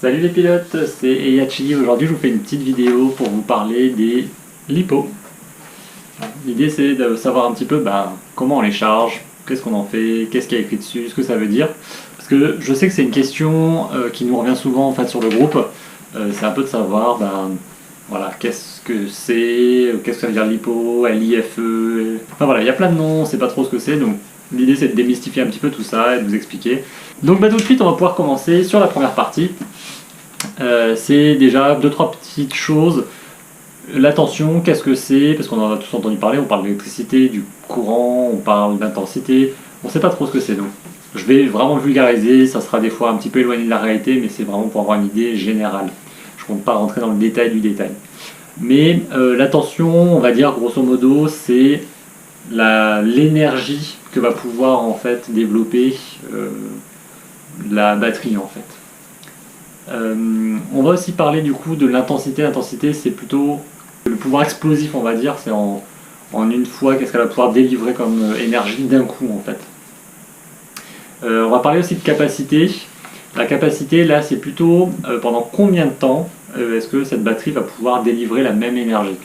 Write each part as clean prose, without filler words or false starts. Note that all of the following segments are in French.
Salut les pilotes, c'est Eihachi. Aujourd'hui je vous fais une petite vidéo pour vous parler des lipos. L'idée c'est de savoir un petit peu comment on les charge, qu'est-ce qu'on en fait, qu'est-ce qu'il y a écrit dessus, ce que ça veut dire. Parce que je sais que c'est une question qui nous revient souvent en fait sur le groupe. C'est un peu de savoir voilà, qu'est-ce que c'est, qu'est-ce que ça veut dire lipo, LIFE. Enfin voilà, il y a plein de noms, on sait pas trop ce que c'est, donc l'idée c'est de démystifier un petit peu tout ça et de vous expliquer. Donc tout de suite on va pouvoir commencer sur la première partie. C'est déjà 2-3 petites choses. La tension, qu'est-ce que c'est? Parce qu'on en a tous entendu parler, on parle d'électricité, du courant, on parle d'intensité, on ne sait pas trop ce que c'est. Donc je vais vraiment vulgariser, ça sera des fois un petit peu éloigné de la réalité, mais c'est vraiment pour avoir une idée générale. Je ne compte pas rentrer dans le détail du détail. Mais la tension, on va dire grosso modo, c'est l'énergie que va pouvoir en fait développer la batterie en fait. On va aussi parler du coup de l'intensité. L'intensité c'est plutôt le pouvoir explosif, on va dire, c'est en une fois qu'est-ce qu'elle va pouvoir délivrer comme énergie d'un coup en fait. On va parler aussi de capacité. La capacité là c'est plutôt pendant combien de temps est-ce que cette batterie va pouvoir délivrer la même énergie.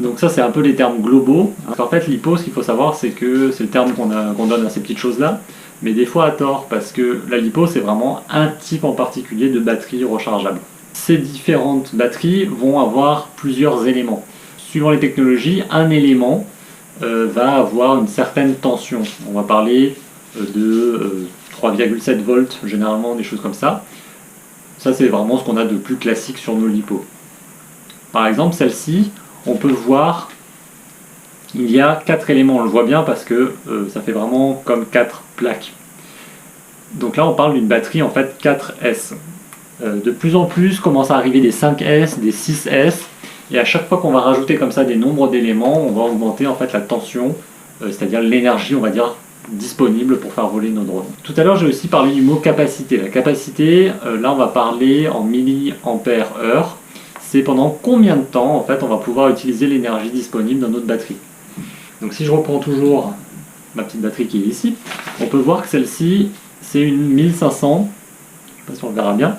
Donc ça c'est un peu les termes globaux. En fait l'hypo, ce qu'il faut savoir c'est que c'est le terme qu'on donne à ces petites choses là, mais des fois à tort, parce que la lipo c'est vraiment un type en particulier de batterie rechargeable. Ces différentes batteries vont avoir plusieurs éléments. Suivant les technologies, un élément va avoir une certaine tension. On va parler de 3,7 volts généralement, des choses comme ça. Ça c'est vraiment ce qu'on a de plus classique sur nos lipos. Par exemple celle-ci, on peut voir il y a 4 éléments, on le voit bien parce que ça fait vraiment comme 4 plaques. Donc là on parle d'une batterie en fait 4S. De plus en plus commencent à arriver des 5S, des 6S, et à chaque fois qu'on va rajouter comme ça des nombres d'éléments, on va augmenter en fait la tension, c'est-à-dire l'énergie on va dire disponible pour faire voler nos drones. Tout à l'heure j'ai aussi parlé du mot capacité. La capacité, là on va parler en milliampères-heure. C'est pendant combien de temps en fait on va pouvoir utiliser l'énergie disponible dans notre batterie. Donc si je reprends toujours ma petite batterie qui est ici, on peut voir que celle-ci c'est une 1500, je ne sais pas si on le verra bien,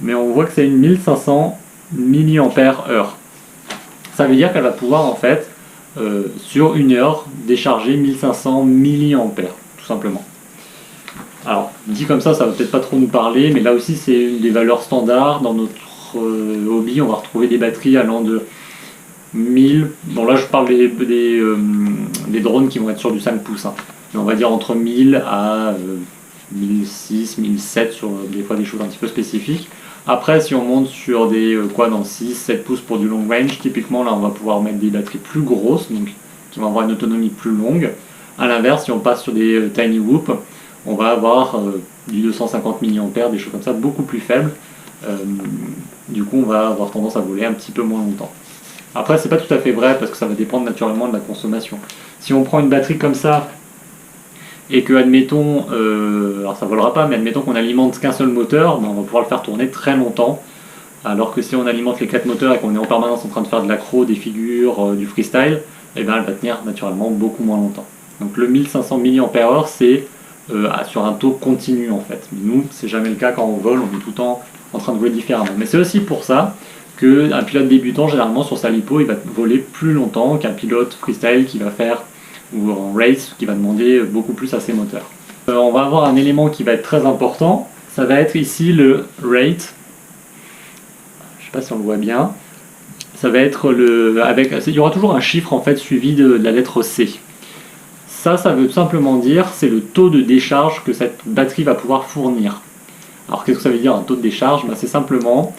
mais on voit que c'est une 1500 milliampères-heure. Ça veut dire qu'elle va pouvoir en fait sur une heure décharger 1500 milliampères, tout simplement. Alors dit comme ça va peut-être pas trop nous parler, mais là aussi c'est une des valeurs standards. Dans notre hobby on va retrouver des batteries allant de 1000, bon là je parle des drones qui vont être sur du 5 pouces, hein. Mais on va dire entre 1000 à 1006, 1007 sur des fois des choses un petit peu spécifiques. Après si on monte sur des dans 6, 7 pouces pour du long range, typiquement là on va pouvoir mettre des batteries plus grosses, donc qui vont avoir une autonomie plus longue. A l'inverse, si on passe sur des tiny whoop, on va avoir du 250 mAh, des choses comme ça, beaucoup plus faibles. Du coup on va avoir tendance à voler un petit peu moins longtemps. Après c'est pas tout à fait vrai parce que ça va dépendre naturellement de la consommation. Si on prend une batterie comme ça et que admettons, alors ça volera pas, mais admettons qu'on alimente qu'un seul moteur, on va pouvoir le faire tourner très longtemps. Alors que si on alimente les 4 moteurs et qu'on est en permanence en train de faire de l'accro, des figures, du freestyle, et bien elle va tenir naturellement beaucoup moins longtemps. Donc le 1500 mAh c'est sur un taux continu en fait. Nous c'est jamais le cas quand on vole, on est tout le temps en train de voler différemment. Mais c'est aussi pour ça qu'un pilote débutant généralement sur sa lipo il va voler plus longtemps qu'un pilote freestyle qui va faire, ou en race, qui va demander beaucoup plus à ses moteurs. On va avoir un élément qui va être très important, ça va être ici le rate. Je sais pas si on le voit bien. Ça va être il y aura toujours un chiffre en fait suivi de la lettre C. Ça veut tout simplement dire c'est le taux de décharge que cette batterie va pouvoir fournir. Alors qu'est-ce que ça veut dire un taux de décharge? C'est simplement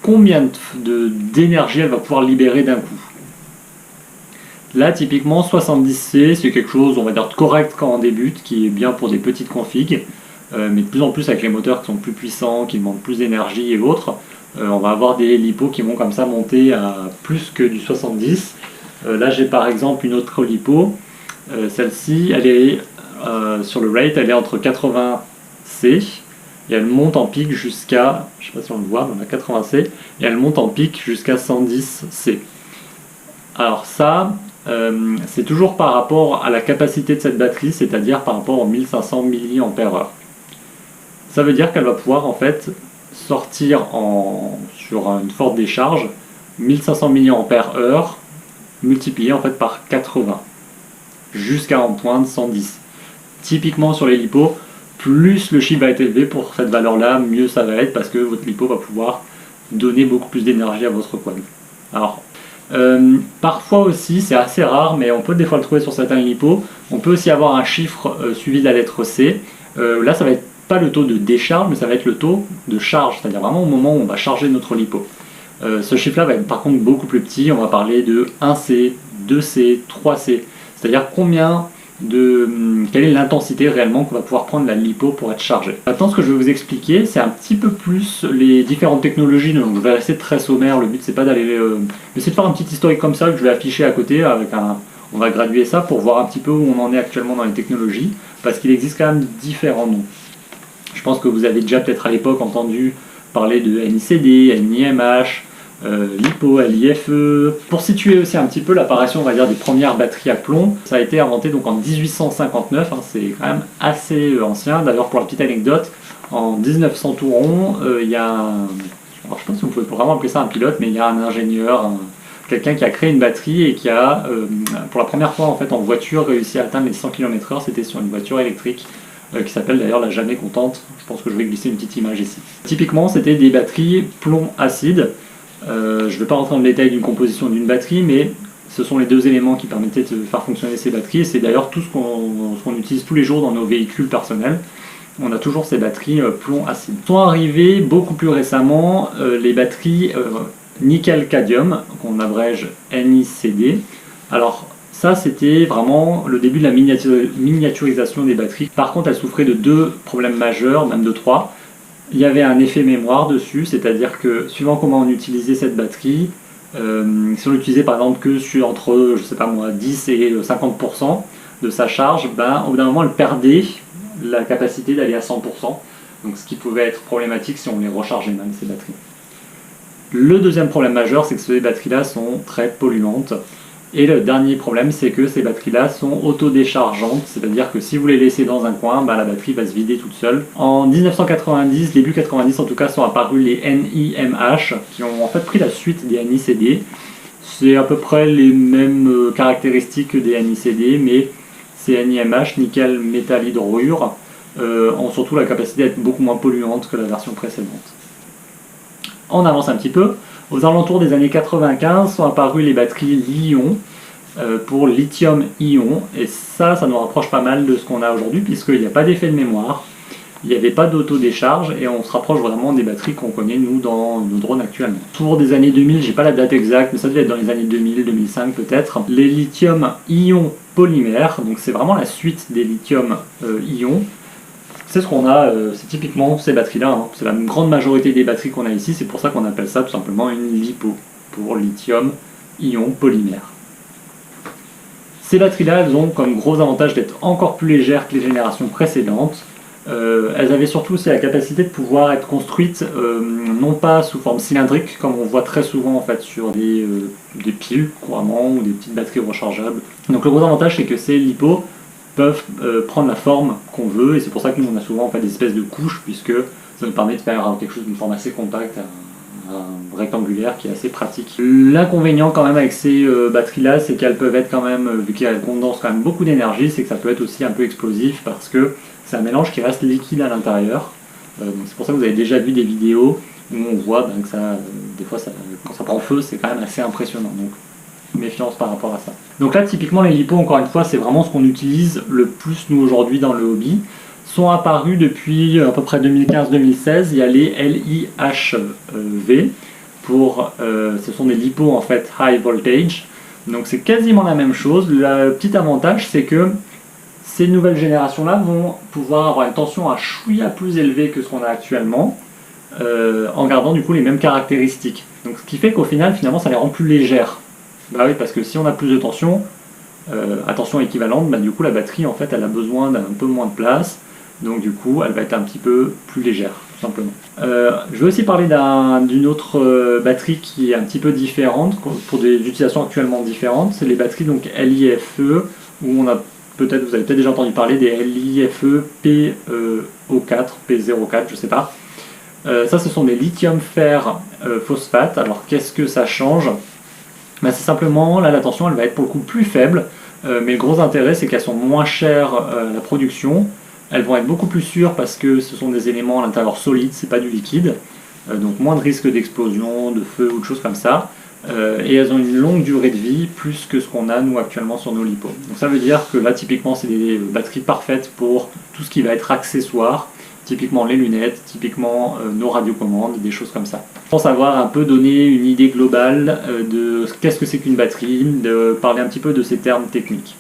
combien d'énergie elle va pouvoir libérer d'un coup. Là typiquement 70C c'est quelque chose on va dire de correct quand on débute, qui est bien pour des petites configs, mais de plus en plus avec les moteurs qui sont plus puissants, qui demandent plus d'énergie et autres, on va avoir des lipos qui vont comme ça monter à plus que du 70. Là j'ai par exemple une autre lipo, celle-ci elle est sur le rate, elle est entre 80C et elle monte en pic jusqu'à, je sais pas si on le voit, mais on a 80C et elle monte en pic jusqu'à 110C. Alors ça c'est toujours par rapport à la capacité de cette batterie, c'est-à-dire par rapport aux 1500 mAh. Ça veut dire qu'elle va pouvoir en fait sortir sur une forte décharge 1500 mAh multiplié en fait par 80 jusqu'à en pointe 110. Typiquement sur les lipos, plus le chiffre va être élevé pour cette valeur-là, mieux ça va être parce que votre lipo va pouvoir donner beaucoup plus d'énergie à votre quad. Alors, parfois aussi, c'est assez rare, mais on peut des fois le trouver sur certains lipos, on peut aussi avoir un chiffre suivi de la lettre C. Là, ça va être pas le taux de décharge, mais ça va être le taux de charge, c'est-à-dire vraiment au moment où on va charger notre lipo. Ce chiffre-là va être par contre beaucoup plus petit, on va parler de 1C, 2C, 3C, c'est-à-dire quelle est l'intensité réellement qu'on va pouvoir prendre la lipo pour être chargée. Maintenant, ce que je vais vous expliquer, c'est un petit peu plus les différentes technologies, donc je vais rester très sommaire, le but c'est pas d'aller... c'est de faire un petit historique comme ça que je vais afficher à côté, on va graduer ça pour voir un petit peu où on en est actuellement dans les technologies, parce qu'il existe quand même différents noms. Je pense que vous avez déjà peut-être à l'époque entendu parler de NICD, NIMH, LiPo, LiFe. Pour situer aussi un petit peu l'apparition, on va dire, des premières batteries à plomb, ça a été inventé donc en 1859, c'est quand même assez ancien. D'ailleurs, pour la petite anecdote, en 1900 tout rond, il y a alors, je sais pas si vous pouvez vraiment appeler ça un pilote, mais il y a un ingénieur, quelqu'un qui a créé une batterie et qui a, pour la première fois en fait en voiture, réussi à atteindre les 100 km/h. C'était sur une voiture électrique qui s'appelle d'ailleurs la Jamais Contente. Je pense que je vais glisser une petite image ici. Typiquement, c'était des batteries plomb-acide. Je ne vais pas rentrer dans le détail d'une composition d'une batterie, mais ce sont les deux éléments qui permettaient de faire fonctionner ces batteries. C'est d'ailleurs tout ce qu'on utilise tous les jours dans nos véhicules personnels. On a toujours ces batteries plomb-acide. Sont arrivées beaucoup plus récemment les batteries nickel-cadmium, qu'on abrège NICD. Alors ça, c'était vraiment le début de la miniaturisation des batteries. Par contre, elles souffraient de deux problèmes majeurs, même de trois. Il y avait un effet mémoire dessus, c'est-à-dire que suivant comment on utilisait cette batterie, si on l'utilisait par exemple que entre, je sais pas moi, 10 et 50% de sa charge, au bout d'un moment elle perdait la capacité d'aller à 100%, donc ce qui pouvait être problématique si on les rechargeait même, ces batteries. Le deuxième problème majeur, c'est que ces batteries-là sont très polluantes. Et le dernier problème, c'est que ces batteries-là sont autodéchargeantes, c'est-à-dire que si vous les laissez dans un coin, la batterie va se vider toute seule. En 1990, début 90 en tout cas, sont apparus les NIMH, qui ont en fait pris la suite des NICD. C'est à peu près les mêmes caractéristiques que des NICD, mais ces NIMH, nickel métal hydrure, ont surtout la capacité d'être beaucoup moins polluantes que la version précédente. On avance un petit peu. Aux alentours des années 95 sont apparues les batteries Li-ion pour lithium-ion, et ça nous rapproche pas mal de ce qu'on a aujourd'hui, puisqu'il n'y a pas d'effet de mémoire, il n'y avait pas d'autodécharge, et on se rapproche vraiment des batteries qu'on connaît nous dans nos drones actuellement. Autour des années 2000, j'ai pas la date exacte, mais ça devait être dans les années 2000-2005 peut-être, les lithium-ion polymères, donc c'est vraiment la suite des lithium-ion. C'est ce qu'on a, c'est typiquement ces batteries-là, c'est la grande majorité des batteries qu'on a ici, c'est pour ça qu'on appelle ça tout simplement une LiPo, pour lithium-ion polymère. Ces batteries-là, elles ont comme gros avantage d'être encore plus légères que les générations précédentes. Elles avaient surtout aussi la capacité de pouvoir être construites non pas sous forme cylindrique, comme on voit très souvent en fait sur des piles couramment ou des petites batteries rechargeables. Donc le gros avantage, c'est que ces LiPo peuvent prendre la forme qu'on veut, et c'est pour ça que nous on a souvent en fait des espèces de couches, puisque ça nous permet de faire quelque chose d'une forme assez compacte, un rectangulaire qui est assez pratique. L'inconvénient quand même avec ces batteries là, c'est qu'elles peuvent être quand même, vu qu'elles condensent quand même beaucoup d'énergie, c'est que ça peut être aussi un peu explosif, parce que c'est un mélange qui reste liquide à l'intérieur. Donc c'est pour ça que vous avez déjà vu des vidéos où on voit que ça, des fois quand ça prend feu, c'est quand même assez impressionnant. Donc méfiance par rapport à ça. Donc là typiquement les LiPo, encore une fois, c'est vraiment ce qu'on utilise le plus nous aujourd'hui dans le hobby. Sont apparus depuis à peu près 2015-2016, il y a les LIHV, ce sont des LiPo en fait high voltage, donc c'est quasiment la même chose. Le petit avantage, c'est que ces nouvelles générations là vont pouvoir avoir une tension à chouïa plus élevée que ce qu'on a actuellement, en gardant du coup les mêmes caractéristiques. Donc ce qui fait qu'au final, finalement, ça les rend plus légères. Bah oui, parce que si on a plus de tension, à tension équivalente, du coup la batterie en fait elle a besoin d'un peu moins de place, donc du coup elle va être un petit peu plus légère, tout simplement. Je vais aussi parler d'une autre batterie qui est un petit peu différente, pour des utilisations actuellement différentes, c'est les batteries donc LiFe, où on a peut-être vous avez peut-être déjà entendu parler des LiFe PO4, P04, je sais pas. Ça, ce sont des lithium-fer phosphate. Alors, qu'est-ce que ça change? Ben, c'est simplement, là, la tension, elle va être pour le coup plus faible, mais le gros intérêt, c'est qu'elles sont moins chères à la production. Elles vont être beaucoup plus sûres parce que ce sont des éléments à l'intérieur solides, c'est pas du liquide. Donc moins de risque d'explosion, de feu ou de choses comme ça. Et elles ont une longue durée de vie, plus que ce qu'on a nous actuellement sur nos LiPo. Donc ça veut dire que là, typiquement, c'est des batteries parfaites pour tout ce qui va être accessoire. Typiquement les lunettes, typiquement nos radiocommandes, des choses comme ça. Je pense avoir un peu donné une idée globale de qu'est-ce que c'est qu'une batterie, de parler un petit peu de ces termes techniques.